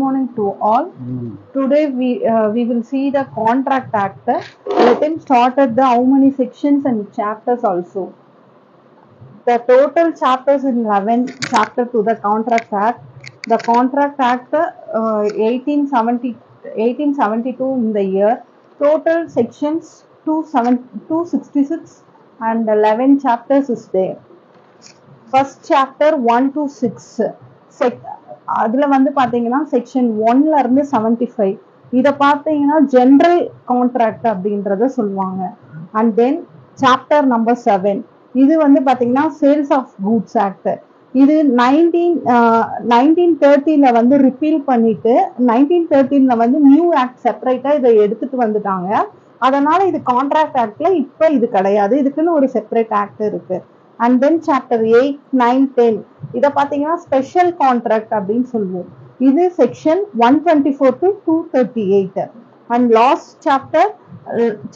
morning to all. Today we will see the Contract Act. Let him start at the how many sections and chapters also. The total chapters in 11 chapter to the Contract Act. The Contract Act 1872 in the year. Total sections 266 and 11 chapters is there. First chapter 1 to 6. அதுல வந்து பாத்தீங்கன்னா section 1ல இருந்து 75 இத பாத்தீங்கன்னா general contract அப்படின்றத சொல்லுவாங்க. And then chapter number 7 இது வந்து பாத்தீங்கன்னா சேல்ஸ் ஆஃப் கூட்ஸ் ஆக்ட். இது 1930ல வந்து ரிப்பீல் பண்ணிட்டு 1913ல வந்து நியூ ஆக்ட் செப்பரேட்டா இதை எடுத்துட்டு வந்துட்டாங்க. அதனால இது கான்ட்ராக்ட் ஆக்ட்ல இப்ப இது கிடையாது, இதுக்குன்னு ஒரு செப்பரேட் ஆக்ட் இருக்கு. அண்ட் தென் சாப்டர் 8, 9, 10 இத பாத்தீங்கன்னா ஸ்பெஷல் கான்ட்ராக்ட் அப்படின்னு சொல்லுவோம். இது section 124 to 238. And last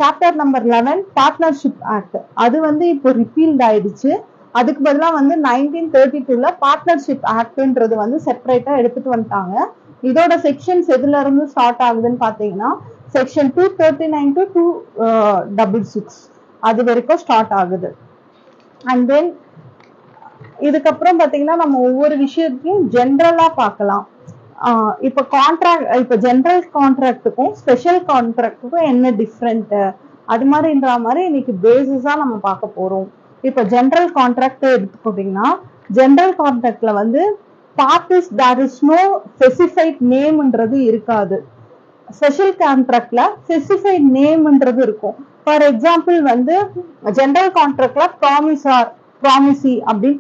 chapter number 11 partnership act. அது வந்து இப்போ ரிப்பீல்ட் ஆயிடுச்சு. அதுக்கு பதிலா வந்து 1932ல பார்ட்னர்ஷிப் ஆக்ட்ன்றது வந்து செப்பரேட்டா எடுத்துட்டு வந்துட்டாங்க. இதோட செக்ஷன்ஸ் எதுல இருந்து ஸ்டார்ட் ஆகுதுன்னு பாத்தீங்கன்னா செக்ஷன் 239 to 266 அது வரைக்கும் ஸ்டார்ட் ஆகுது. அண்ட் தென் இதுக்கப்புறம் பாத்தீங்கன்னா நம்ம ஒவ்வொரு விஷயத்தையும் ஜென்ரலா பார்க்கலாம். இப்ப ஜெனரல் கான்ட்ராக்டுக்கும் ஸ்பெஷல் கான்ட்ராக்டுக்கும் என்ன டிஃப்ரெண்ட் அது மாதிரின்ற மாதிரி இன்னைக்கு பேசிஸா நம்ம பார்க்க போறோம். இப்ப ஜெனரல் கான்ட்ராக்ட் எடுத்துக்கிட்டீங்கன்னா ஜெனரல் கான்ட்ராக்ட்ல வந்து parties there is no specified நேம்ன்றது இருக்காது. ஸ்பெஷல் கான்ட்ராக்ட்ல ஸ்பெசிஃபைட் நேம்ன்றது இருக்கும். ஃபார் எக்ஸாம்பிள் வந்து ஜெனரல் கான்ட்ராக்ட்ல ப்ராமிசி அப்படின்னு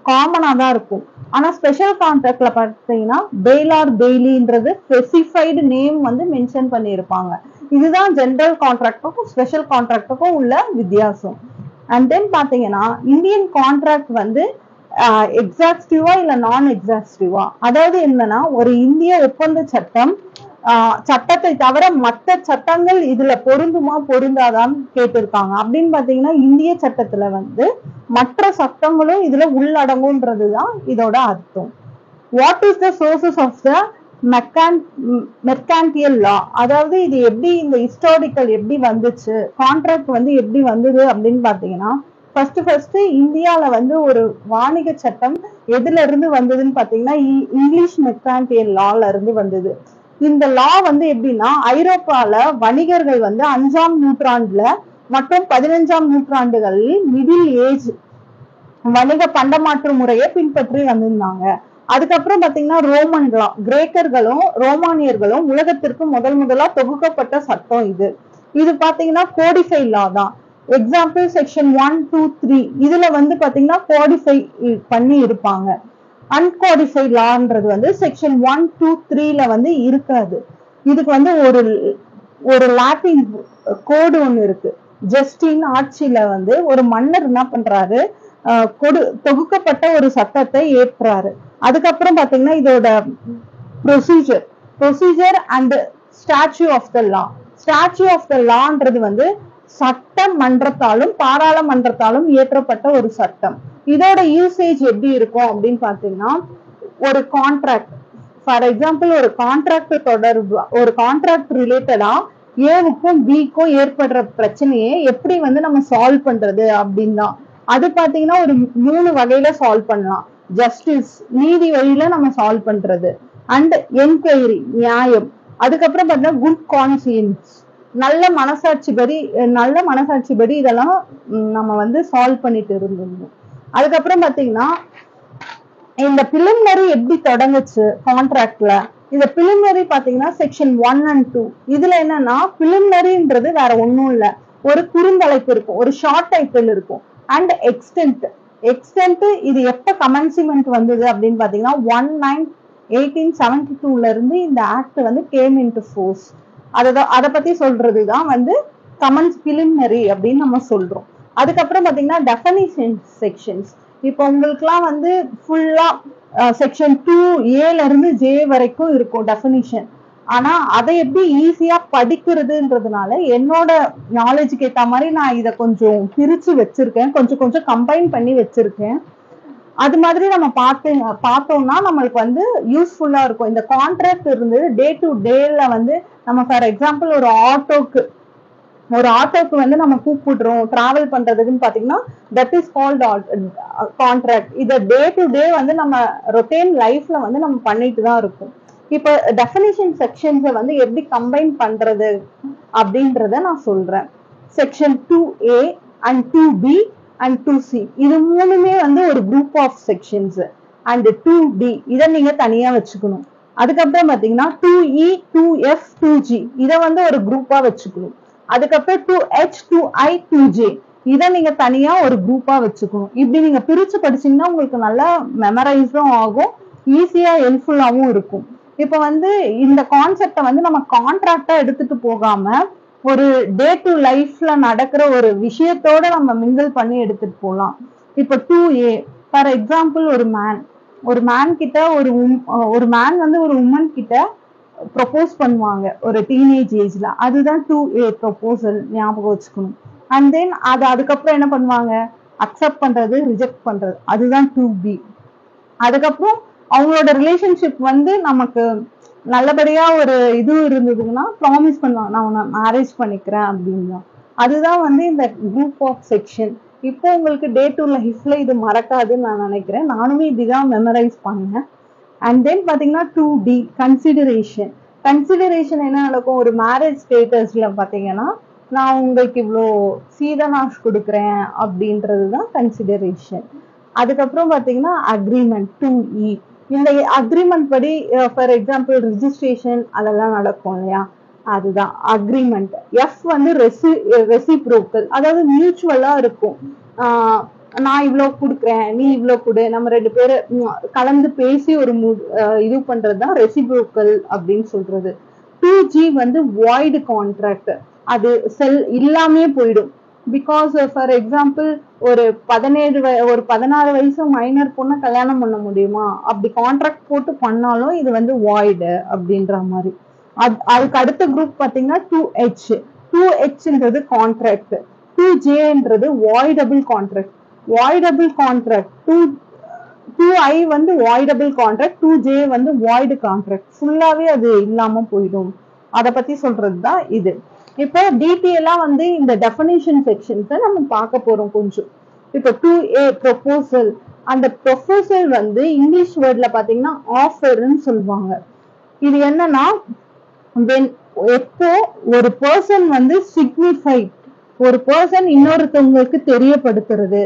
காமனா தான் இருக்கும். ஆனா ஸ்பெஷல் கான்ட்ராக்ட்ல பார்த்தீங்கன்னா பெய்லார் பெய்லின்றது ஸ்பெசிஃபைடு நேம் வந்து மென்ஷன் பண்ணியிருப்பாங்க. இதுதான் ஜெனரல் கான்ட்ராக்டுக்கும் ஸ்பெஷல் கான்ட்ராக்டுக்கும் உள்ள வித்தியாசம். அண்ட் தென் பாத்தீங்கன்னா இந்தியன் கான்ட்ராக்ட் வந்து எக்ஸாக்டிவா இல்ல நான் எக்ஸாக்டிவா, அதாவது என்னன்னா ஒரு இந்திய ஒப்பந்த சட்டத்தை தவிர மற்ற சட்டங்கள் இதுல பொருந்துமா பொருந்தாதான்னு கேட்டிருக்காங்க. அப்படின்னு பாத்தீங்கன்னா இந்திய சட்டத்துல வந்து மற்ற சட்டங்களும் இதுல உள்ளடங்கும்ன்றதுதான் இதோட அர்த்தம். What is the sources of the mercantile law, அதாவது இது எப்படி இந்த ஹிஸ்டாரிக்கல் எப்படி வந்துச்சு, கான்ட்ராக்ட் வந்து எப்படி வந்தது அப்படின்னு பாத்தீங்கன்னா ஃபர்ஸ்ட் இந்தியால வந்து ஒரு வாணிக சட்டம் எதுல இருந்து வந்ததுன்னு பாத்தீங்கன்னா இங்கிலீஷ் மெர்கான்டியல் லால இருந்து வந்தது. இந்த லா வந்து எப்படின்னா ஐரோப்பால வணிகர்கள் வந்து 5ஆம் நூற்றாண்டுல மற்றும் 15ஆம் நூற்றாண்டுகளில் மிடில் ஏஜ் வணிக பண்டமாற்று முறையை பின்பற்றி வந்திருந்தாங்க. அதுக்கப்புறம் பாத்தீங்கன்னா ரோமன் லா, கிரேக்கர்களும் ரோமானியர்களும் உலகத்திற்கு முதலா தொகுக்கப்பட்ட சட்டம் இது. இது பாத்தீங்கன்னா கோடிஃபை லா தான். எக்ஸாம்பிள் செக்ஷன் 1, 2, 3 இதுல வந்து பாத்தீங்கன்னா கோடிஃபை பண்ணி இருப்பாங்க. அன்கோடிஃபை லான்றது வந்து செக்ஷன் 1, 2, 3ல வந்து இருக்காது. இதுக்கு வந்து ஒரு லாட்டின் கோடு ஒண்ணு இருக்கு. ஜஸ்டின் ஆட்சியில வந்து ஒரு மன்னர் என்ன பண்றாரு, தொகுக்கப்பட்ட ஒரு சட்டத்தை ஏற்றாரு. அதுக்கப்புறம் பாத்தீங்கன்னா இதோட procedure and statute of the law. Statute of the லான்றது வந்து சட்டமன்றத்தாலும் பாராளுமன்றத்தாலும் இயற்றப்பட்ட ஒரு சட்டம். இதோட யூசேஜ் எப்படி இருக்கும் அப்படின்னு பாத்தீங்கன்னா ஒரு கான்ட்ராக்ட், ஃபார் எக்ஸாம்பிள் ஒரு கான்ட்ராக்ட் தொடர்பு, ஒரு கான்ட்ராக்ட் ரிலேட்டடா ஏவுக்கும் பிக்கும் ஏற்படுற பிரச்சனையை எப்படி வந்து நம்ம சால்வ் பண்றது அப்படின்னா அது பாத்தீங்கன்னா ஒரு 3 வகையில சால்வ் பண்ணலாம். ஜஸ்டிஸ் நீதி வழியில நம்ம சால்வ் பண்றது, அண்ட் என்கொயரி நியாயம், அதுக்கப்புறம் பாத்தீங்கன்னா குட் கான்சியன்ஸ் நல்ல மனசாட்சிபடி இதெல்லாம் நம்ம வந்து சால்வ் பண்ணிட்டு இருந்தோம். அதுக்கப்புறம் பாத்தீங்கன்னா இந்த பிலிமினரி எப்படி தொடங்குச்சு கான்ட்ராக்ட்ல, இந்த பிலிமினரி பாத்தீங்கன்னா செக்ஷன் 1 and 2 இதுல என்னன்னா பிலிமினரின்றது வேற ஒண்ணும் இல்ல, ஒரு குறுந்தலைப்பு இருக்கும், ஒரு ஷார்ட் டைட்டில் இருக்கும். அண்ட் எக்ஸ்டென்ட் இது எப்ப கமென்ஸ்மெண்ட் வந்தது அப்படின்னு பாத்தீங்கன்னா 1/9/1872ல இருந்து இந்த ஆக்ட் வந்து கேம் இன்டு ஃபோர்ஸ். அதை பத்தி சொல்றதுதான் வந்து பிலிமினரி அப்படின்னு நம்ம சொல்றோம். அதுக்கப்புறம் பாத்தீங்கன்னா டெஃபனிஷன் செக்ஷன்ஸ். இப்போ உங்களுக்கு எல்லாம் வந்து ஃபுல்லா செக்ஷன் 2A இருந்து J வரைக்கும் இருக்கும் டெஃபனிஷன். ஆனா அதை எப்படி ஈஸியா படிக்கிறதுன்றதுனால என்னோட நாலேஜுக்கு ஏத்த மாதிரி நான் இதை கொஞ்சம் பிரிச்சு வச்சிருக்கேன், கொஞ்சம் கம்பைன் பண்ணி வச்சிருக்கேன். அது மாதிரி நம்ம பார்த்தோம்னா நம்மளுக்கு வந்து யூஸ்ஃபுல்லா இருக்கும். இந்த கான்ட்ராக்ட் இருந்து டே டு டேல வந்து நம்ம ஃபார் எக்ஸாம்பிள் ஒரு ஆட்டோக்கு வந்து நம்ம கூப்பிடுறோம் டிராவல் பண்றதுக்குன்னு பாத்தீங்கன்னா தட் இஸ் கால்ட் கான்ட்ராக்ட். இத டே டு டே வந்து நம்ம ரொட்டீன் லைஃப்ல வந்து நம்ம பண்ணிட்டு தான் இருக்கும். இப்ப டெஃபினிஷன் செக்ஷன்ஸை வந்து எப்படி கம்பைன் பண்றது அப்படின்றத நான் சொல்றேன். Section 2A and 2B and 2C இது மூணுமே வந்து ஒரு group of sections. And 2D இதை நீங்க தனியா வச்சுக்கணும். அதுக்கப்புறம் பாத்தீங்கன்னா 2E 2F 2G இதை வந்து ஒரு குரூப்பா வச்சுக்கணும். அதுக்கப்புறம் 2H 2I 2J இதை நீங்க தனியா ஒரு குரூப்பா வச்சுக்கணும். இப்படி நீங்க பிரிச்சு படிச்சீங்கன்னா உங்களுக்கு நல்லா மெமரைஸும் ஆகும், ஈஸியா ஹெல்ப்ஃபுல்லாவும் இருக்கும். இப்ப வந்து இந்த கான்செப்டை வந்து நம்ம கான்ட்ராக்டா எடுத்துட்டு போகாம ஒரு டே டு லைஃப்ல நடக்கிற ஒரு விஷயத்தோட நம்ம மிங்கிள் பண்ணி எடுத்துட்டு போகலாம். இப்ப 2A ஃபார் எக்ஸாம்பிள் ஒரு மேன் கிட்ட ஒரு மேன் வந்து ஒரு உமன் கிட்ட ப்ரொபோஸ் பண்ணுவாங்க ஒரு டீனேஜ் ஏஜ்ல, அதுதான் 2A ப்ரொபோசல், ஞாபகம் வச்சுக்கணும். அண்ட் தென் அதுக்கப்புறம் என்ன பண்ணுவாங்க, அக்செப்ட் பண்றது ரிஜெக்ட் பண்றது, அதுதான் 2B. அதுக்கப்புறம் அவங்களோட ரிலேஷன்ஷிப் வந்து நமக்கு நல்லபடியா ஒரு இது இருந்ததுன்னா ப்ராமிஸ் பண்ணுவாங்க, நான் உன்னை மேரேஜ் பண்ணிக்கிறேன் அப்படின்னா. அதுதான் வந்து இந்த குரூப் ஆஃப் செக்ஷன். இப்போ உங்களுக்கு டே டு லைஃப்ல இது மறக்காதுன்னு நான் நினைக்கிறேன். நானுமே இதுதான் மெமரைஸ் பண்ணேன். அண்ட் தென் பாத்தீங்கன்னா 2D கன்சிடரேஷன் என்ன நடக்கும், ஒரு மேரேஜ் ஸ்டேட்டஸ்ல பாத்தீங்கன்னா நான் உங்களுக்கு இவ்வளோ சீதனாஷ் கொடுக்குறேன் அப்படின்றது தான் கன்சிடரேஷன். அதுக்கப்புறம் பாத்தீங்கன்னா அக்ரிமெண்ட் 2E. இந்த அக்ரிமெண்ட் படி ஃபார் எக்ஸாம்பிள் ரிஜிஸ்ட்ரேஷன் அதெல்லாம் நடக்கும் இல்லையா, அதுதான் அக்ரிமெண்ட். F வந்து ரெசிப்ரோக்கல், அதாவது மியூச்சுவலா இருக்கும். நான் இவ்வளவு கொடுக்குறேன், நீ இவ்வளவு கொடு, நம்ம ரெண்டு பேரும் கலந்து பேசி ஒரு இது பண்றதுதான் ரெசிப்ரோக்கல் அப்படின்னு சொல்றது. 2G வந்து வாய்டு கான்ட்ராக்ட், அது இல்லாமே போயிடும். பிகாஸ் ஃபார் எக்ஸாம்பிள் ஒரு 16 வயசு மைனர் பொண்ணை கல்யாணம் பண்ண முடியுமா, அப்படி கான்ட்ராக்ட் போட்டு பண்ணாலும் இது வந்து வாய்டு அப்படின்ற மாதிரி. அதுக்கு அடுத்த குரூப் பாத்தீங்கன்னா 2Hன்றது கான்ட்ராக்ட், 2Jன்றது வாய்டபிள் கான்ட்ராக்ட். 2I வந்து வாய்டபிள் கான்ட்ராக்ட், 2J வந்து வாய்டு கான்ட்ராக்ட், ஃபுல்லாவே அது இல்லாம போயிடும். அதை பத்தி சொல்றதுதான் இது. இப்போ டீட்டெயிலா வந்து இந்த டெஃபினிஷன் செக்ஷன்ஸை நம்ம பார்க்க போறோம் கொஞ்சம். இப்போ 2A ப்ரொபோசல், அந்த ப்ரொபோசல் வந்து இங்கிலீஷ் வேர்ட்ல பாத்தீங்கன்னா ஆஃபர்ன்னு சொல்லுவாங்க. இது என்னன்னா எப்போ ஒரு பர்சன் வந்து சிக்னிஃபைட், ஒரு பர்சன் இன்னொருத்தவங்களுக்கு தெரியப்படுத்துறது,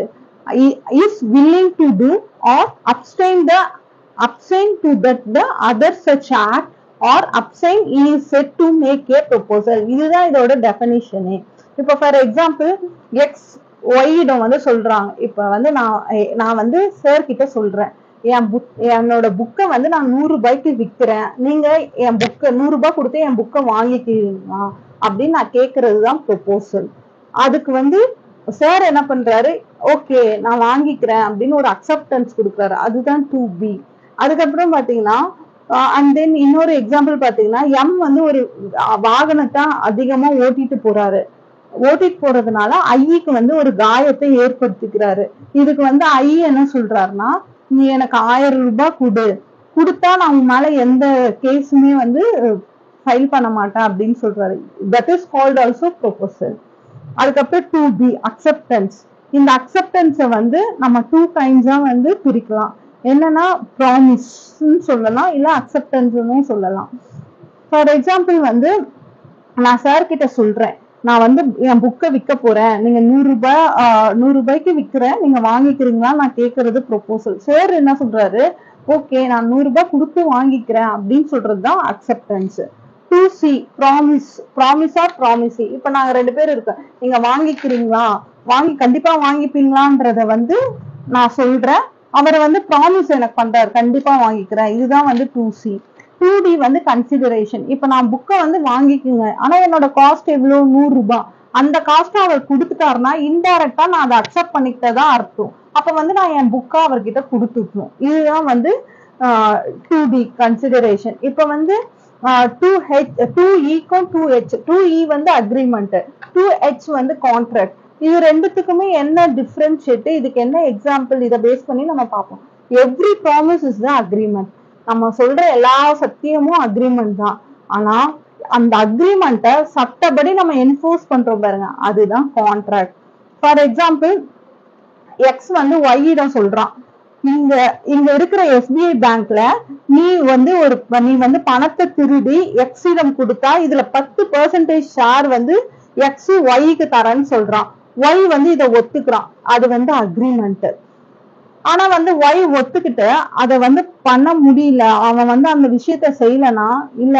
is willing to do or abstain to that the other such act or abstain is said to make a proposal. இதுதான் இதோட டெஃபினிஷனே. இப்ப ஃபார் எக்ஸாம்பிள் XY இடம் வந்து சொல்றாங்க, இப்ப வந்து நான் வந்து சார் கிட்ட சொல்றேன், என்னோட புக்கை வந்து நான் 100 ரூபாய்க்கு விற்கிறேன், நீங்க என் புக்கை 100 ரூபாய் கொடுத்து என் புக்கை வாங்கிக்கிறீங்களா அப்படின்னு நான் கேட்கறதுதான் ப்ரொபோசல். அதுக்கு வந்து சார் என்ன பண்றாரு, ஓகே நான் வாங்கிக்கிறேன் அப்படின்னு ஒரு அக்செப்டன்ஸ் கொடுக்குறாரு, அதுதான் 2B. அதுக்கப்புறம் பாத்தீங்கன்னா அண்ட் தென் இன்னொரு எக்ஸாம்பிள் பாத்தீங்கன்னா M வந்து ஒரு வாகனத்தை அதிகமா ஓட்டிட்டு போறதுனால ஐக்கு வந்து ஒரு காயத்தை ஏற்படுத்திக்கிறாரு. இதுக்கு வந்து ஐ என்ன சொல்றாருன்னா, நீ எனக்கு 1000 ரூபாய் கொடுத்தா நான் உன் மேல எந்த கேஸுமே வந்து ஃபைல் பண்ண மாட்டேன் அப்படின்னு சொல்றாரு. That is called also proposal. அதுக்கப்புறம் 2B அக்செப்டன்ஸ். இந்த அக்செப்டன்ஸை வந்து நம்ம 2 கைண்ட்ஸா வந்து பிரிக்கலாம். என்னன்னா ப்ராமிஸ் சொல்லலாம், இல்ல அக்செப்டன்ஸ்னு சொல்லலாம். ஃபார் எக்ஸாம்பிள் வந்து நான் சார் கிட்ட சொல்றேன், நான் வந்து என் புக்கை விற்க போறேன், நீங்க 100 ரூபாய்க்கு விற்கிறேன், நீங்க வாங்கிக்கிறீங்களா நான் கேட்கறது ப்ரொபோசல். சார் என்ன சொல்றாரு, ஓகே நான் 100 ரூபாய் கொடுத்து வாங்கிக்கிறேன் அப்படின்னு சொல்றதுதான் அக்செப்டன்ஸ். 2C ப்ராமிசி. இப்ப நாங்க 2 பேர் இருக்கோம், நீங்க வாங்கிக்கிறீங்களா, கண்டிப்பா வாங்கிப்பீங்களான்றத வந்து நான் சொல்றேன், அவர் வந்து ப்ராமிஸ் எனக்கு பண்றாரு, கண்டிப்பா வாங்கிக்கிறேன், இதுதான் வந்து 2C. 2D வந்து கன்சிடரேஷன். இப்ப நான் புக்கை வந்து வாங்கிக்குங்க, ஆனா என்னோட காஸ்ட் எவ்வளவு, 100 ரூபாய். அந்த காஸ்ட் அவர் கொடுத்துட்டாருன்னா இன்டைரக்டா நான் அதை அக்செப்ட் பண்ணிக்கிட்டதா அர்த்தம். அப்ப வந்து நான் என் புக்கா அவர்கிட்ட கொடுத்துக்கணும். இதுதான் வந்து 2D கன்சிடரேஷன். இப்ப வந்து 2E 2H. 2E வந்து அக்ரிமெண்ட், 2H வந்து கான்ட்ராக்ட். இது ரெண்டுத்துக்குமே என்ன டிஃபரன்ஷியேட், இதுக்கு என்ன எக்ஸாம்பிள், இதை பேஸ் பண்ணி நம்ம பார்ப்போம். Every promise is the agreement. நம்ம சொல்ற எல்லா சத்தியமும் அக்ரிமெண்ட் தான். ஆனா அந்த அக்ரிமெண்ட்டை சட்டப்படி நம்ம என்ஃபோர்ஸ் பண்றோம் பாருங்க, அதுதான் கான்ட்ராக்ட். ஃபார் எக்ஸாம்பிள், எக்ஸ் வந்து ஒய்யிடம் சொல்றான், இங்க இங்க இருக்கிற எஸ்பிஐ பேங்க்ல நீ வந்து பணத்தை திருடி எக்ஸிடம் கொடுத்தா இதுல 10% ஷேர் வந்து எக்ஸ் ஒய்க்கு தரேன்னு சொல்றான். ஒய் வந்து இதை ஒத்துக்கிறான், அது வந்து அக்ரிமெண்ட். ஆனா வந்து ஒய் ஒத்துக்கிட்டு அதை வந்து பண்ண முடியல, அவன் வந்து அந்த விஷயத்த செய்யலனா, இல்ல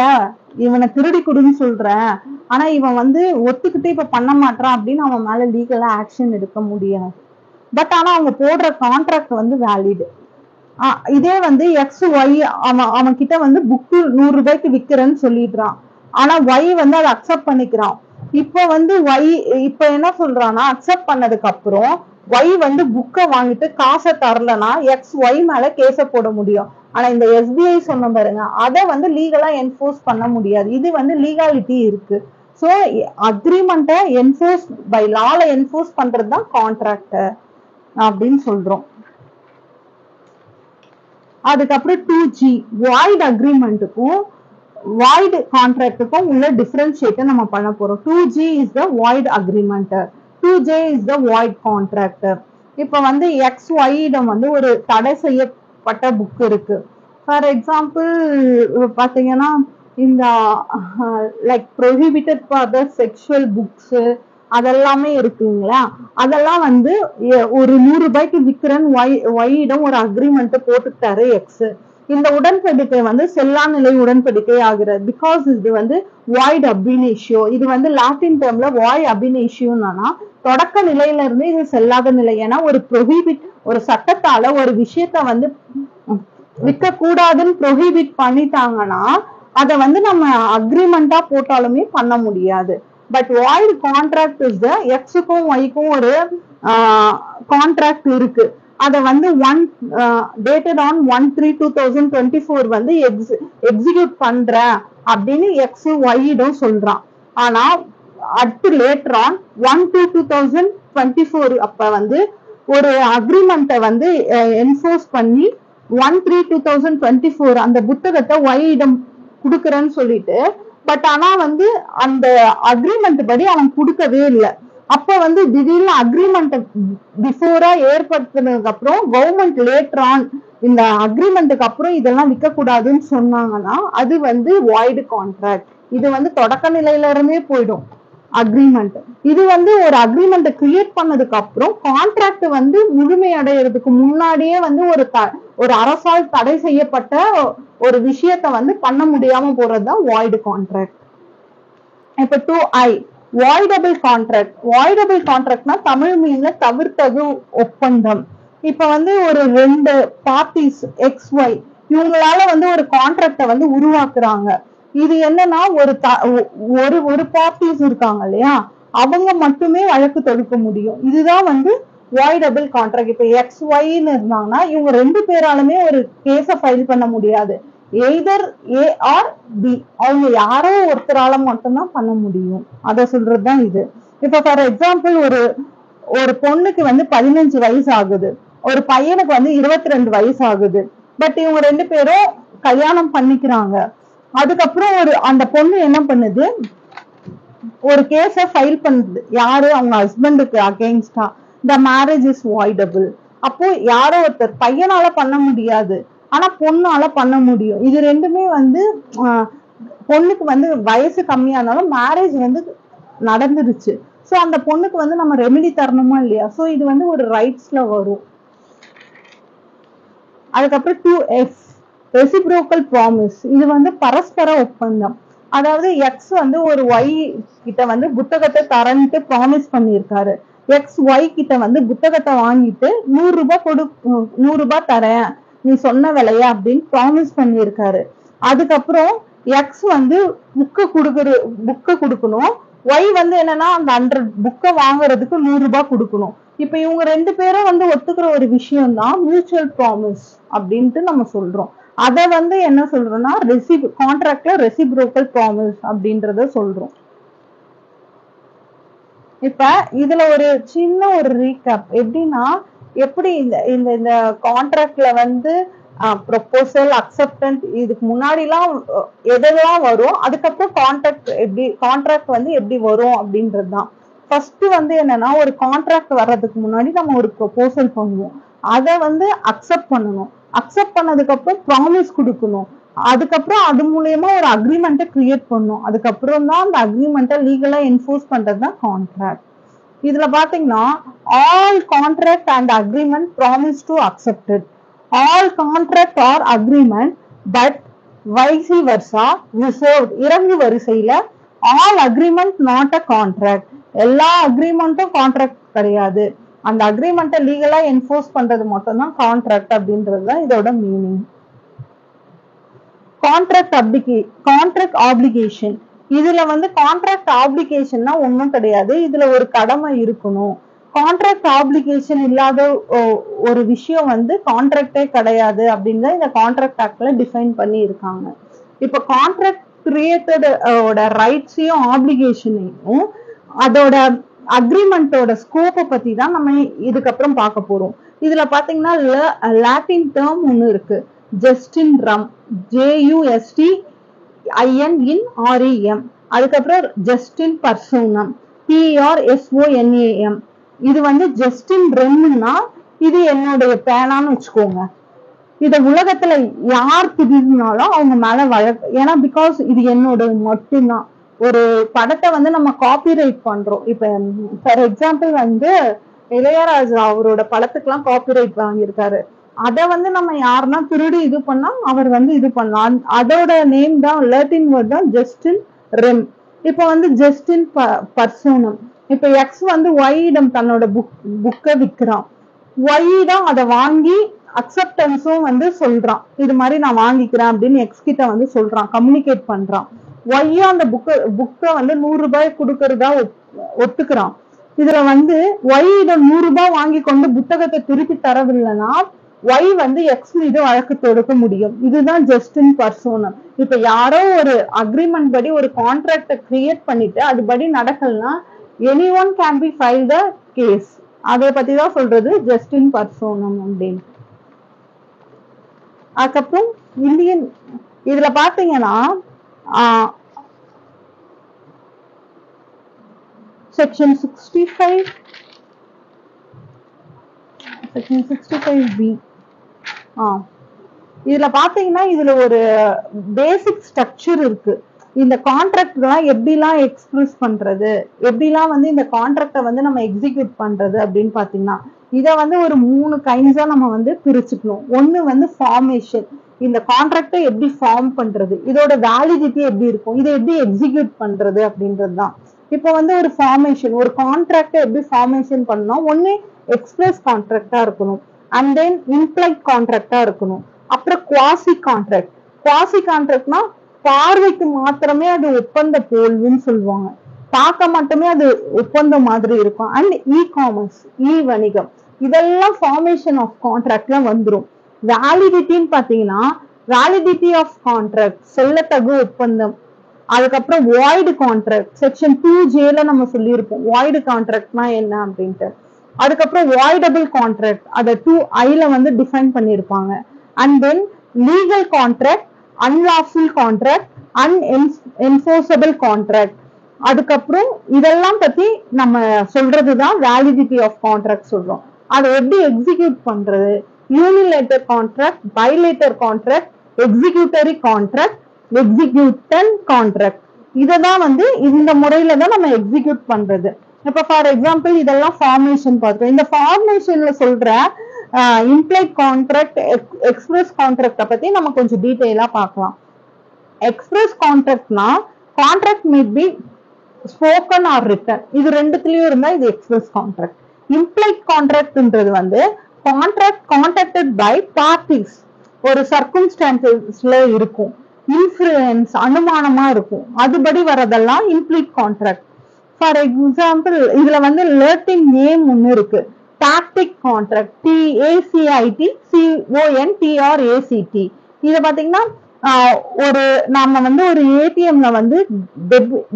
இவனை திருடி கொடுன்னு சொல்றேன், ஆனா இவன் வந்து ஒத்துக்கிட்டு இப்ப பண்ண மாட்டான் அப்படின்னு அவன் மேல லீகலா ஆக்ஷன் எடுக்க முடியாது. பட் ஆனா அவங்க போடுற கான்ட்ராக்ட் வந்து வேலிட். இதே வந்து எக்ஸ் ஒய் அவன் கிட்ட வந்து புக்கு 100 ரூபாய்க்கு விக்கிறேன்னு சொல்லிடுறான், ஆனா ஒய் வந்து அதை அக்செப்ட் பண்ணிக்கிறான். இப்ப வந்து ஒய் இப்ப என்ன சொல்றான்னா, அக்செப்ட் பண்ணதுக்கு அப்புறம் ஒய் வந்து புக்கை வாங்கிட்டு காசை தரலனா எக்ஸ் ஒய் மேல கேஸ போட முடியும். ஆனா இந்த எஸ்பிஐ சொன்ன பாருங்க, அதை வந்து லீகலா என்ஃபோர்ஸ் பண்ண முடியாது. இது வந்து லீகாலிட்டி இருக்கு. சோ அக்ரிமெண்ட்டை என்ஃபோர்ஸ் பை லால என்ஃபோர்ஸ் பண்றதுதான் கான்ட்ராக்ட் அப்படின்னு சொல்றோம். அதுக்கப்புறம் 2G வாய்ட் அக்ரிமெண்ட்டுக்கும் வாய்ட் கான்ட்ராக்டுக்கும் உள்ள டிஃபரன்ஷியேட்டை நம்ம பண்ண போறோம். 2G is the void agreement, 2J is the void contract. இப்ப வந்து எக்ஸ் ஒய்யிடம் வந்து ஒரு தடை செய்யப்பட்ட புக் இருக்கு. ஃபார் எக்ஸாம்பிள் பாத்தீங்கன்னா, இந்த like prohibited for the sexual books அதெல்லாமே இருக்குங்களா, அதெல்லாம் வந்து ஒரு 100 ரூபாய்க்கு விற்கிறேன்னு ஒய்யிடம் ஒரு அக்ரிமெண்ட் போட்டுட்டாரு எக்ஸ். இந்த உடன்படிக்கை வந்து செல்லா நிலை உடன்படிக்கை ஆகிறது. பிகாஸ் இது வந்து வாய்ட் அபினேஷியோ. இது வந்து லாட்டின் டேர்ம்ல வாய் அபினேஷியோன்னா தொடக்க நிலையில இருந்து இது செல்லாத நிலை. ஏன்னா ஒரு சட்டத்தால ஒரு விஷயத்த வந்து விற்க கூடாதுன்னு ப்ரொஹிபிட் பண்ணிட்டாங்கன்னா அதை வந்து நம்ம அக்ரிமெண்டா போட்டாலுமே பண்ண முடியாது. But void contract is the எக்ஸுக்கும் ஒய்க்கும் ஒரு கான்ட்ராக்ட் இருக்கு. அதை வந்து டேட்டட் ஆன் 1/3/2024 வந்து எக்ஸிக்யூட் பண்றேன் அப்படின்னு எக்ஸ் ஒய்யிடம் சொல்றான். ஆனா அடுத்து லேட்டர் ஆன் 1/2/2024 அப்ப வந்து ஒரு அக்ரிமெண்ட்டை வந்து என்ஃபோர்ஸ் பண்ணி 1/3/2024 அந்த புத்தகத்தை ஒய்யிடம் கொடுக்கறேன்னு சொல்லிட்டு, பட் ஆனா வந்து அந்த அக்ரிமெண்ட் படி அவன் கொடுக்கவே இல்லை. அப்ப வந்து திடீர்னு அக்ரிமெண்ட் பிஃபோரா ஏற்படுத்தினதுக்கு அப்புறம் கவர்மெண்ட் லேட்டர் ஆன் இந்த அக்ரிமெண்ட்டுக்கு அப்புறம் இதெல்லாம் விற்க கூடாதுன்னு சொன்னாங்கன்னா அது வந்து வாய்டு கான்ட்ராக்ட். இது வந்து தொடக்க நிலையில இருந்தே போயிடும் அக்ரிமெண்ட். இது வந்து ஒரு அக்ரிமெண்ட் கிரியேட் பண்ணதுக்கு அப்புறம் கான்ட்ராக்ட் வந்து முழுமையடைகிறதுக்கு முன்னாடியே வந்து ஒரு அரசால் தடை செய்யப்பட்ட ஒரு விஷயத்த வந்து பண்ண முடியாம போறதுதான் வாய்டு கான்ட்ராக்ட். இப்ப 2I வாய்டபிள் கான்ட்ராக்ட். வாய்டபிள் கான்ட்ராக்ட்னா தமிழ் மீன்ல தவிர்த்தகு ஒப்பந்தம். இப்ப வந்து ஒரு 2 பார்ட்டிஸ் எக்ஸ் ஒய் இவங்களால வந்து ஒரு கான்ட்ராக்ட வந்து உருவாக்குறாங்க. இது என்னன்னா ஒரு பார்ட்டிஸ் இருக்காங்க இல்லையா, அவங்க மட்டுமே வழக்கு தொடுக்க முடியும். இதுதான் வந்து வாய்டபிள் கான்ட்ராக்ட். இப்ப எக்ஸ் ஒய்ன்னு இருந்தாங்கன்னா இவங்க 2 பேராலுமே ஒரு கேஸ ஃபைல் பண்ண முடியாது. எய்தர் ஏ ஆர் பி, அவங்க யாரோ ஒருத்தரால மட்டும்தான் பண்ண முடியும். அத சொல்றதுதான் இது. இப்ப ஃபார் எக்ஸாம்பிள் ஒரு பொண்ணுக்கு வந்து 15 வயசு ஆகுது, ஒரு பையனுக்கு வந்து 22 வயசு ஆகுது. பட் இவங்க 2 பேரும் கல்யாணம் பண்ணிக்கிறாங்க. அதுக்கப்புறம் அந்த பொண்ணு என்ன பண்ணுது, ஒரு கேஸ ஃபைல் பண்ணுது. யாரு? அவங்க ஹஸ்பண்டுக்கு அகெயின்ஸ்டா. The marriage is voidable. அப்போ யாரோ ஒருத்தர், பையனால பண்ண முடியாது ஆனா பொண்ணால பண்ண முடியும். இது ரெண்டுமே வந்து பொண்ணுக்கு வந்து வயசு கம்மியானாலும் மேரேஜ் வந்து நடந்துருச்சு. சோ அந்த பொண்ணுக்கு வந்து நம்ம ரெமிடி தரணுமா இல்லையா? சோ இது வந்து ஒரு ரைட்ஸ்ல வரும். அதுக்கப்புறம் 2F ரெசிப்ரோக்கல் ப்ராமிஸ். இது வந்து பரஸ்பர ஒப்பந்தம். அதாவது எக்ஸ் வந்து ஒரு ஒய் கிட்ட வந்து புத்தகத்தை தரன்ட்டு ப்ராமிஸ் பண்ணியிருக்காரு. எக்ஸ் ஒய் கிட்ட வந்து புத்தகத்தை வாங்கிட்டு 100 ரூபாய் தரேன் நீ சொன்ன விலைய அப்படின்னு ப்ராமிஸ் பண்ணியிருக்காரு. அதுக்கப்புறம் எக்ஸ் வந்து புக்கை கொடுக்கணும். ஒய் வந்து என்னன்னா அந்த 100 புக்கை வாங்குறதுக்கு 100 ரூபாய் கொடுக்கணும். இப்ப இவங்க 2 பேரும் வந்து ஒத்துக்கிற ஒரு விஷயம் தான் மியூச்சுவல் ப்ராமிஸ் அப்படின்ட்டு நம்ம சொல்றோம். அத வந்து என்ன சொல்றோம்னா கான்ட்ராக்ட்ல ரெசிப்ரோக்கல் ப்ராமிஸ் அப்படின்றத சொல்றோம். இப்ப இதுல ஒரு சின்ன ஒரு ரீகேப் எப்படின்னா, எப்படி இந்த இந்த இந்த கான்ட்ராக்ட்ல வந்து ப்ரொபோசல், அக்செப்டன்ஸ் இதுக்கு முன்னாடிலாம் எதெல்லாம் வரும், அதுக்கப்புறம் கான்ட்ராக்ட் வந்து எப்படி வரும் அப்படின்றதுதான். ஃபர்ஸ்ட் வந்து என்னன்னா, ஒரு கான்ட்ராக்ட் வர்றதுக்கு முன்னாடி நம்ம ஒரு ப்ரொபோசல் பண்ணுவோம். அதை வந்து அக்செப்ட் பண்ணணும். அக்செப்ட் பண்ணதுக்கு அப்புறம் ப்ராமிஸ் கொடுக்கணும். அதுக்கப்புறம் அது மூலியமா ஒரு அக்ரிமெண்ட்டை கிரியேட் பண்ணும். அதுக்கப்புறம் தான் அந்த அக்ரிமெண்ட்டை லீகலா என்ஃபோர்ஸ் பண்றது தான் கான்ட்ராக்ட். இதுல பாத்தீங்கன்னா all contract and agreement promise to accepted, all contract are agreement but vice versa reserved. இறங்கு வரிசையில all agreement not a contract, எல்லா அக்ரிமெண்ட்டும் கான்ட்ராக்ட் கிடையாது. அந்த அக்ரிமெண்ட்டை லீகலா என்ஃபோர்ஸ் பண்றது மட்டும் தான் கான்ட்ராக்ட் அப்படின்றது தான் இதோட மீனிங். Contract application. இதுல வந்து கான்ட்ராக்ட் ஆப்ளிகேஷன்னா ஒன்றும் கிடையாது, இதுல ஒரு கடமை இருக்கணும். கான்ட்ராக்ட் ஆப்ளிகேஷன் இல்லாத ஒரு விஷயம் வந்து கான்ட்ராக்டே கிடையாது அப்படின்னு தான் இந்த கான்ட்ராக்ட் ஆக்ட்ல டிஃபைன் பண்ணி இருக்காங்க. இப்ப கான்ட்ராக்ட் கிரியேட்டட் ரைட்ஸையும் ஆப்ளிகேஷனையும் அதோட அக்ரிமெண்டோட ஸ்கோப்பை பத்தி தான் நம்ம இதுக்கப்புறம் பார்க்க போறோம். இதுல பாத்தீங்கன்னா லாட்டின் டேர்ம் ஒண்ணு இருக்கு, ஜஸ்டின் ரம், JUSTIN அதுக்கப்புறம் ஜஸ்டின் பர்சோனம், PRSONAM. இது வந்து ஜஸ்டின் ரெம்னா இது என்னுடைய பேனான்னு வச்சுக்கோங்க. இத உலகத்துல யார் புதிதுனாலும் அவங்க மேல வழக்கு, ஏன்னா பிகாஸ் இது என்னோட மட்டும்தான். ஒரு படத்தை வந்து நம்ம காப்பிரைட் பண்றோம். இப்ப ஃபார் எக்ஸாம்பிள் வந்து இளையராஜா அவரோட படத்துக்கெல்லாம் காப்பிரைட் வாங்கியிருக்காரு. அத வந்து நம்ம யாருன்னா திருடி இது பண்ணா அவர் வந்து இது பண்ணலாம். அதோட நேம் தான் லாட்டின் வேர்ட் தான் ஜஸ்டின் ரெம். இப்ப வந்து ஜஸ்டின் பர்சோனம். இப்ப எக்ஸ் வந்து ஒயிடம் தன்னோட புக்கை விற்கிறான். ஒய் தான் அதை வாங்கி அக்செப்டன்ஸும் வந்து சொல்றான், இது மாதிரி நான் வாங்கிக்கிறேன் அப்படின்னு எக்ஸ் கிட்ட வந்து சொல்றான், கம்யூனிகேட் பண்றான். ஒய்யும் அந்த புக்கை வந்து 100 ரூபாய் கொடுக்கறதா ஒத்துக்கிறான். இதுல வந்து ஒயிடம் 100 ரூபாய் வாங்கி கொண்டு புத்தகத்தை திருப்பி தரவில்லைன்னா ஒய் வந்து எக்ஸ் மீது வழக்கு தொடுக்க முடியும். இதுதான் ஜஸ்டின் பர்சோனம். இப்ப யாரோ ஒரு அக்ரிமெண்ட் படி ஒரு கான்ட்ராக்ட கிரியேட் பண்ணிட்டு அதுபடி நடக்கலன்னா anyone can be filed the case. அதை பத்தி தான் சொல்றது ஜஸ்டின் பர்சோனம் அப்படின்னு. அதுக்கப்புறம் இந்தியன் இதுல பாத்தீங்கன்னா செக்ஷன் 65B. இதுல பாத்தீங்கன்னா இதுல ஒரு பேசிக் ஸ்ட்ரக்சர் இருக்கு. இந்த கான்ட்ராக்ட்லாம் எப்படிலாம் எக்ஸ்பிரஸ் பண்றது, எப்படிலாம் வந்து இந்த கான்ட்ராக்டை வந்து நம்ம எக்ஸிக்யூட் பண்றது அப்படின்னு பாத்தீங்கன்னா இதை வந்து ஒரு 3 கைண்ட்ஸா நம்ம வந்து பிரிச்சுக்கணும். ஒண்ணு வந்து ஃபார்மேஷன், இந்த கான்ட்ராக்டை எப்படி ஃபார்ம் பண்றது, இதோட வேலிடிட்டி எப்படி இருக்கும், இதை எப்படி எக்ஸிக்யூட் பண்றது அப்படின்றது தான். இப்போ வந்து ஒரு ஃபார்மேஷன், ஒரு கான்ட்ராக்டை எப்படி ஃபார்மேஷன் பண்ணணும், ஒண்ணு எக்ஸ்பிரஸ் கான்ட்ராக்டா இருக்கணும், அண்ட் தென் இம்ப்ளைட் கான்ட்ராக்டா இருக்கணும், அப்புறம் குவாசி கான்ட்ராக்ட். குவாசி கான்ட்ராக்ட்னா பார்வைக்கு மாத்திரமே அது ஒப்பந்த போல்வுன்னு சொல்லுவாங்க, பார்க்க மட்டுமே அது ஒப்பந்தம் மாதிரி இருக்கும். அண்ட் இ காமர்ஸ், இ வணிகம், இதெல்லாம் ஃபார்மேஷன் ஆஃப் கான்ட்ராக்ட்ல வந்துடும். வேலிடிட்டின்னு பாத்தீங்கன்னா வேலிடிட்டி ஆஃப் கான்ட்ராக்ட், செல்லத்தகு ஒப்பந்தம். அதுக்கப்புறம் வாய்டு கான்ட்ராக்ட், செக்ஷன் 2Jல நம்ம சொல்லியிருப்போம் வாய்டு கான்ட்ராக்ட்னா என்ன அப்படின்ட்டு. அதுக்கப்புறம் வாய்டபிள் கான்ட்ராக்ட், அதை 2I வந்து டிஃபைன் பண்ணியிருப்பாங்க. And then legal contract, unlawful contract, unenforceable contract. அதுக்கப்புறம் இதெல்லாம் பத்தி நம்ம சொல்றதுதான் வேலிடிட்டி ஆஃப் கான்ட்ராக்ட் சொல்றோம். அதை எப்படி எக்ஸிக்யூட் பண்றது, யூனிலேட்டர் கான்ட்ராக்ட், பைலேட்டர் கான்ட்ராக்ட், எக்ஸிக்யூட்டரி கான்ட்ராக்ட், எக்ஸிக்யூட்டன் கான்ட்ராக்ட். இததான் வந்து இந்த முறையில தான் நம்ம எக்ஸிக்யூட் பண்றது. இப்ப ஃபார் எக்ஸாம்பிள் இதெல்லாம் ஃபார்மேஷன் பார்த்தோம். இந்த ஃபார்மேஷன்ல சொல்ற இம்ப்ளைட் கான்ட்ராக்ட், எக்ஸ்பிரஸ் கான்ட்ராக்ட பத்தி நம்ம கொஞ்சம் டீடைலா பார்க்கலாம். எக்ஸ்பிரஸ் கான்ட்ராக்ட்னா contract made be spoken or written, இது ரெண்டுத்துலயும் இருந்தா இது எக்ஸ்பிரஸ் கான்ட்ராக்ட். இம்ப்ளைட் கான்ட்ராக்ட்ன்றது வந்து கான்ட்ராக்ட் கான்ட்ராக்டட் பை பார்ட்டிஸ், ஒரு சர்க்கம்ஸ்டான்சஸ்ல இருக்கும், இன்ஃப்ளூயன்ஸ் அனுமானமா இருக்கும், அதுபடி வரதெல்லாம் இம்ப்ளைட் கான்ட்ராக்ட். ஃபார் எக்ஸாம்பிள் இதுல வந்து லாட்டின் நேம் ஒண்ணு இருக்கு, டாக்டிக் கான்ட்ராக்ட், TACIT CONTRACT. இத பாத்தீங்கன்னா ஒரு நாம வந்து ஒரு ஏடிஎம்ல வந்து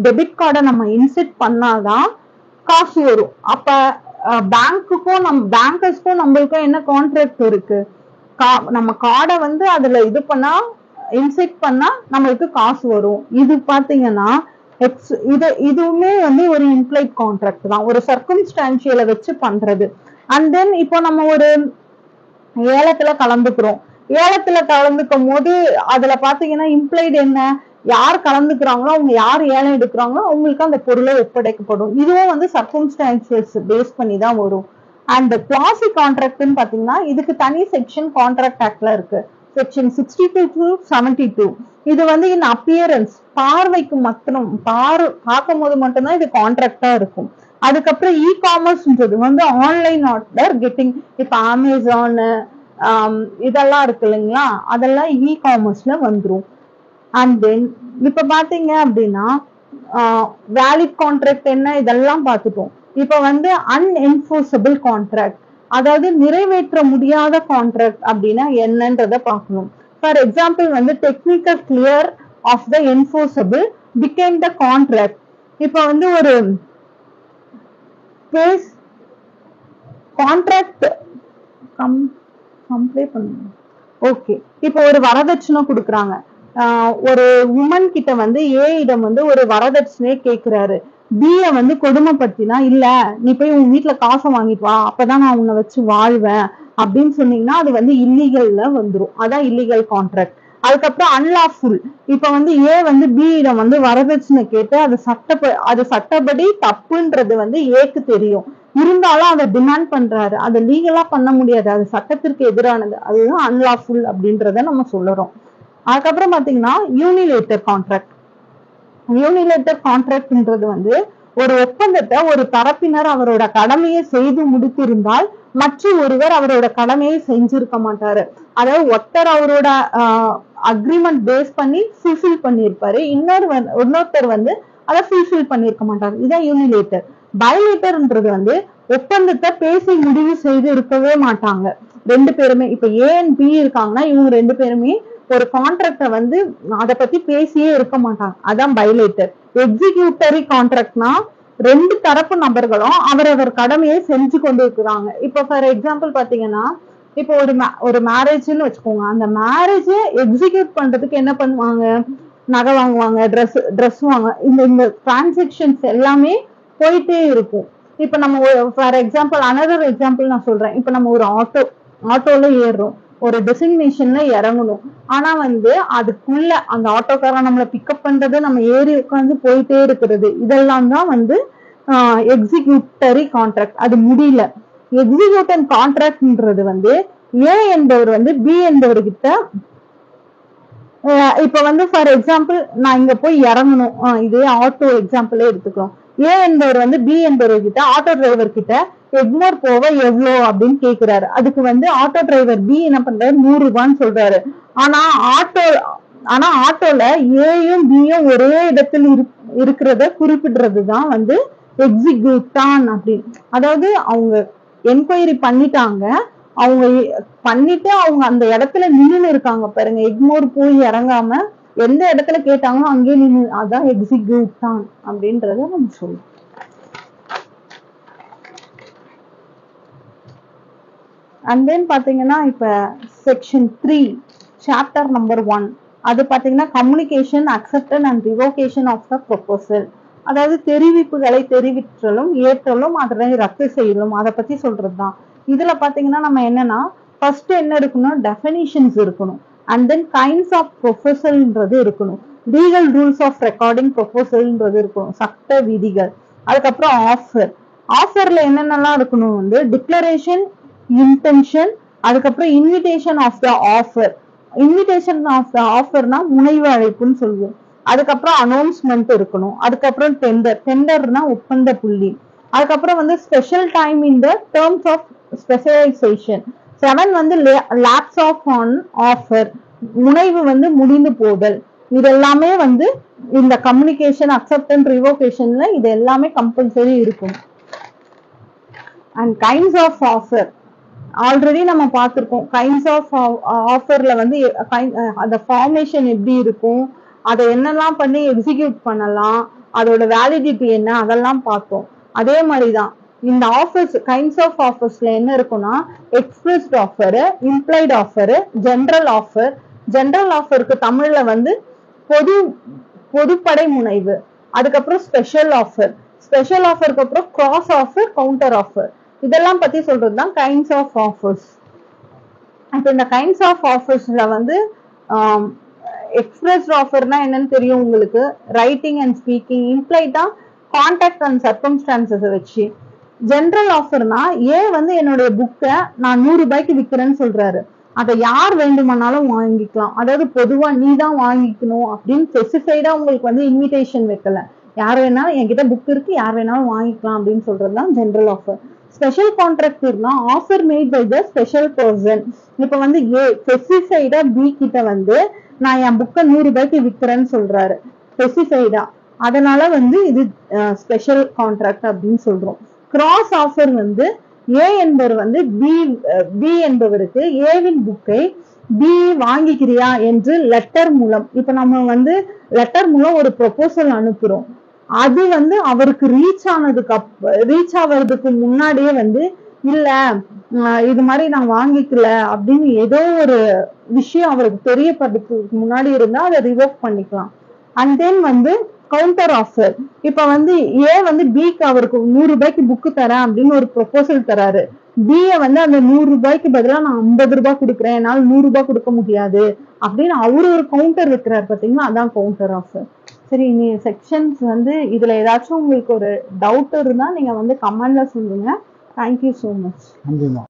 டெபிட் கார்டை நம்ம இன்செர்ட் பண்ணாதான் காசு வரும். அப்ப பேங்க்குக்கும் பேங்கர்ஸ்க்கும் நம்மளுக்கும் என்ன கான்ட்ராக்ட் இருக்கு? நம்ம கார்டை வந்து அதுல இது பண்ணா இன்செக்ட் பண்ணா நம்மளுக்கு காசு வரும். இது பாத்தீங்கன்னா இதுவுமே வந்து ஒரு இம்ப்ளைட் கான்ட்ராக்ட் தான், ஒரு சர்க்கம்ஸ்டான்ஷியல வச்சு பண்றது. அண்ட் தென் இப்போ நம்ம ஒரு ஏலத்துல கலந்துக்கிறோம். ஏலத்துல கலந்துக்கும் போது அதுல பாத்தீங்கன்னா இம்ப்ளைட் என்ன, யார் கலந்துக்கிறாங்களோ அவங்க யார் ஏலம் எடுக்கிறாங்களோ அவங்களுக்கு அந்த பொருளை ஒப்படைக்கப்படும். இதுவும் வந்து சர்க்கம்ஸ்டான்ஷியஸ் பேஸ் பண்ணி தான் வரும். அண்ட் குவாசி கான்ட்ராக்ட்னு பாத்தீங்கன்னா இதுக்கு தனி செக்ஷன் கான்ட்ராக்ட் ஆக்ட்ல இருக்கு, செக்ஷன் 62 to 72. இது வந்து இன் அப்பியரன்ஸ், பார்வைக்கு மாத்திரம் பார்க்கும் போது மட்டும்தான் இது கான்ட்ராக்டா இருக்கும். அதுக்கப்புறம் இ காமர்ஸ்ன்றது வந்து ஆன்லைன் ஆர்டர் கெட்டிங், இப்ப அமேசான் இதெல்லாம் இருக்கு இல்லைங்களா, அதெல்லாம் இ காமர்ஸ்ல வந்துரும். அண்ட் தென் இப்ப பாத்தீங்க அப்படின்னா வேலிட் கான்ட்ராக்ட் என்ன இதெல்லாம் பார்த்துட்டோம். இப்ப வந்து அன்என்ஃபோர்சபிள் கான்ட்ராக்ட், அதாவது நிறைவேற்ற முடியாத கான்ட்ராக்ட் அப்படின்னா என்னன்றத பார்க்கணும். ஃபார் எக்ஸாம்பிள் வந்து technical clear of the enforceable became the contract. இப்ப வந்து ஒரு கேஸ் கான்ட்ராக்ட் ஓகே, இப்ப ஒரு வரதட்சணை கொடுக்குறாங்க. ஒரு உமன் கிட்ட வந்து ஏ இடம் வந்து ஒரு வரதட்சணையை கேட்கிறாரு. பிய வந்து கொடுமைப்படுத்தினா, இல்ல நீ போய் உன் வீட்டுல காசை வாங்கிட்டு வா, அப்பதான் நான் உன்னை வச்சு வாழ்வேன் அப்படின்னு சொன்னீங்கன்னா அது வந்து இல்லீகல்ல வந்துரும். அதான் இல்லீகல் கான்ட்ராக்ட். அதுக்கப்புறம் அன்லாஃபுல், இப்ப வந்து ஏ வந்து பி இடம் வந்து வரதட்சணை கேட்டு அது சட்டப்படி தப்புன்றது வந்து ஏக்கு தெரியும், இருந்தாலும் அதை டிமாண்ட் பண்றாரு. அதை லீகலா பண்ண முடியாது, அது சட்டத்திற்கு எதிரானது, அதுதான் அன்லாஃபுல் அப்படின்றத நம்ம சொல்லுறோம். அதுக்கப்புறம் பாத்தீங்கன்னா யூனிலேட்டர் கான்ட்ராக்ட். யூனிலேட்டர் கான்ட்ராக்ட்ன்றது வந்து ஒரு ஒப்பந்தத்தை ஒரு தரப்பினர் அவரோட கடமையை செய்து முடித்திருந்தால் மற்ற ஒருவர் அவரோட கடமையை செஞ்சிருக்க மாட்டாரு. அதாவது ஒருத்தர் அவரோட அக்ரிமெண்ட் பேஸ் பண்ணி ஃபுல்ஃபில் பண்ணியிருப்பாரு, இன்னொருத்தர் வந்து அதை ஃபுல்ஃபில் பண்ணியிருக்க மாட்டாரு. இதான் யூனிலேட்டர். பைலேட்டர்ன்றது வந்து ஒப்பந்தத்தை பேசி முடிவு செய்து இருக்கவே மாட்டாங்க ரெண்டு பேருமே. இப்ப ஏ அண்ட் பி இருக்காங்கன்னா இவங்க ரெண்டு பேருமே ஒரு கான்ட்ராக்ட வந்து அதை பத்தி பேசியே இருக்க மாட்டாங்க, அதான் பைலேட்டர். எக்ஸிக்யூட்டரி கான்ட்ராக்ட்னா ரெண்டு தரப்பு நபர்களும் அவரவர் கடமையை செஞ்சு கொண்டு இருக்கிறாங்க. இப்ப ஃபார் எக்ஸாம்பிள் பாத்தீங்கன்னா இப்போ ஒரு மேரேஜ்னு வச்சுக்கோங்க, அந்த மேரேஜ் எக்ஸிக்யூட் பண்றதுக்கு என்ன பண்ணுவாங்க, நகை வாங்குவாங்க, ட்ரெஸ் வாங்க, இந்த டிரான்சாக்ஷன்ஸ் எல்லாமே போயிட்டே இருக்கும். இப்ப நம்ம ஃபார் எக்ஸாம்பிள் அனதர் எக்ஸாம்பிள் நான் சொல்றேன். இப்ப நம்ம ஒரு ஆட்டோல ஏறுறோம், ஒரு டெசிக்னேஷன்ல இறங்கணும். ஆனா வந்து அதுக்குள்ள அந்த ஆட்டோக்காரன் நம்மளை பிக்கப் பண்றது, நம்ம ஏறி உட்காந்து போயிட்டே இருக்கிறது, இதெல்லாம் தான் வந்து எக்ஸிக்யூட்டரி கான்ட்ராக்ட். அது முடியல. எக்ஸிக்யூட்டிவ் கான்ட்ராக்ட்ன்றது வந்து ஏ என்பவர் வந்து பி என்பவர்கிட்ட இப்ப வந்து ஃபார் எக்ஸாம்பிள் நான் இங்க போய் இறங்கணும், இதே ஆட்டோ எக்ஸாம்பிளே எடுத்துக்கிறோம். ஏ என்பவர் வந்து பி என்பவர்கிட்ட ஆட்டோ டிரைவர் கிட்ட எக்மோர் போக எவ்வளோ அப்படின்னு கேக்குறாரு. அதுக்கு வந்து ஆட்டோ டிரைவர் பி என்ன பண்றாரு, 100 ரூபான்னு சொல்றாரு. ஆனா ஆட்டோல ஏயும் பியும் ஒரே இடத்தில் இருக்கிறத குறிப்பிடுறதுதான் வந்து எக்ஸிக்யூட்டான் அப்படின்னு. அதாவது அவங்க என்கொயரி பண்ணிட்டாங்க, அவங்க அந்த இடத்துல நின்று இருக்காங்க பாருங்க, எக்மோர் போய் இறங்காம எந்த இடத்துல கேட்டாங்களோ அங்கேயே நின்று, அதான் எக்ஸிக்யூட்டான் அப்படின்றத நம்ம சொல்லுவோம். அண்ட் தென் பாத்தீங்கன்னா இப்ப செக்ஷன் 3 சாப்டர் நம்பர் 1 அது பாத்தீங்கன்னா communication, acceptance and revocation of the proposal. அதாவது தெரிவிப்புகளை தெரிவித்தலும் ஏற்றலும் அதனை ரத்து செய்யலும், அதை பத்தி சொல்றதுதான். இதுல பாத்தீங்கன்னா நம்ம என்னன்னா ஃபர்ஸ்ட் என்ன இருக்கணும், டெஃபினிஷன்ஸ் இருக்கணும். அண்ட் தென் கைண்ட்ஸ் ஆஃப் ப்ரொபோசல்ன்றது இருக்கணும். லீகல் ரூல்ஸ் ஆஃப் ரெக்கார்டிங் ப்ரொபோசல்ன்றது இருக்கணும், சட்ட விதிகள். அதுக்கப்புறம் ஆஃபர்ல என்னென்னலாம் இருக்கணும் வந்து டிக்ளரேஷன், இன்டென்ஷன், அதுக்கப்புறம் invitation of the offer. Invitation of the ஆஃபர்னா முனைவு அழைப்புன்னு சொல்லுவோம். அதுக்கப்புறம் அனௌன்ஸ்மெண்ட் இருக்கணும். அதுக்கப்புறம் டெண்டர்னா ஒப்பந்த புள்ளி. அதுக்கப்புறம் வந்து special time in the terms of specialization. 7 வந்து லேப்ஸ் ஆஃப் ஆன் ஆஃபர், முனைவு வந்து முடிந்து போதல். இது எல்லாமே வந்து இந்த கம்யூனிகேஷன், அக்செப்டன்ஸ், ரிவோகேஷன்ல இது எல்லாமே கம்பல்சரி இருக்கும். And kinds of offer already நம்ம பார்த்திருக்கோம். கைண்ட்ஸ் ஆஃப் ஆஃபர்ல வந்து அந்த ஃபார்மேஷன் எப்படி இருக்கும், அதை என்னெல்லாம் பண்ணி எக்ஸிக்யூட் பண்ணலாம், அதோட வேலிடிட்டி என்ன, அதெல்லாம் பார்த்தோம். அதே மாதிரிதான் இந்த ஆஃபர்ஸ் கைண்ட்ஸ் ஆஃப் ஆஃபர்ஸ்ல என்ன இருக்கும்னா expressed offer, implied offer, general offer. General ஆஃபருக்கு தமிழ்ல வந்து பொதுப்படை முனைவு. அதுக்கப்புறம் ஸ்பெஷல் ஆஃபர். ஸ்பெஷல் ஆஃபருக்கு அப்புறம் கிராஸ் ஆஃபர், கவுண்டர் ஆஃபர். இதெல்லாம் பத்தி சொல்றதுதான் கைண்ட்ஸ் ஆஃப் ஆஃபர்ஸ். இப்ப இந்த கைண்ட்ஸ் ஆஃப் ஆஃபர்ஸ்ல வந்து எக்ஸ்பிரஸ் ஆஃபர்னா என்னன்னு தெரியும் உங்களுக்கு. Writing and speaking. இம்ப்ளைட்டா கான்டாக்ட் அண்ட் சர்க்கம்ஸ்டான்சஸ் வச்சு. ஜெனரல் ஆஃபர்னா வந்து என்னுடைய புக்கை நான் 100 ரூபாய்க்கு விற்கிறேன்னு சொல்றாரு. அதை யார் வேண்டுமானாலும் வாங்கிக்கலாம். அதாவது பொதுவா நீ தான் வாங்கிக்கணும் அப்படின்னு ஸ்பெசிஃபைடா உங்களுக்கு வந்து இன்விடேஷன் வைக்கல. யார் வேணாலும் என்கிட்ட புக் இருக்கு, யார் வேணாலும் வாங்கிக்கலாம் அப்படின்னு சொல்றதுதான் ஜெனரல் ஆஃபர். ஸ்பெஷல் கான்ட்ராக்ட்னா offer made by the special person. இப்ப வந்து ஸ்பெசிஃபைடா பி கிட்ட வந்து நான் என் புக்கை 100 ரூபாய்க்கு விற்கிறேன்னு சொல்றாரு ஸ்பெசிஃபைடா. அதனால வந்து இது ஸ்பெஷல் கான்ட்ராக்ட் அப்படின்னு சொல்றோம். கிராஸ் ஆஃபர் வந்து ஏ என்பவர் வந்து பி என்பவருக்கு ஏவின் புக்கை பி வாங்கிக்கிறியா என்று லெட்டர் மூலம், இப்ப நம்ம வந்து லெட்டர் மூலம் ஒரு ப்ரொபோசல் அனுப்புறோம். அது வந்து அவருக்கு ரீச் ஆவறதுக்கு முன்னாடியே வந்து இல்ல இது மாதிரி நான் வாங்கிக்கல அப்படின்னு ஏதோ ஒரு விஷயம் அவருக்கு தெரியப்படுறதுக்கு முன்னாடி இருந்தா அதை ரிவோக் பண்ணிக்கலாம். அண்ட் தென் வந்து கவுண்டர் ஆஃபர். இப்ப வந்து வந்து பிக்கு அவருக்கு 100 ரூபாய்க்கு புக்கு தரேன் அப்படின்னு ஒரு ப்ரொபோசல் தராரு. வந்து அந்த 100 ரூபாய்க்கு பதிலா நான் 50 ரூபாய் கொடுக்குறேன், என்னால 100 ரூபாய் கொடுக்க முடியாது அப்படின்னு அவரு ஒரு கவுண்டர் வைக்கிறாரு. பாத்தீங்கன்னா அதான் கவுண்டர் ஆஃபர். சரி, நீ செக்ஷன்ஸ் வந்து இதுல ஏதாச்சும் உங்களுக்கு ஒரு டவுட் இருந்தா நீங்க வந்து கமெண்ட்ல சொல்லுங்க. Thank you so much.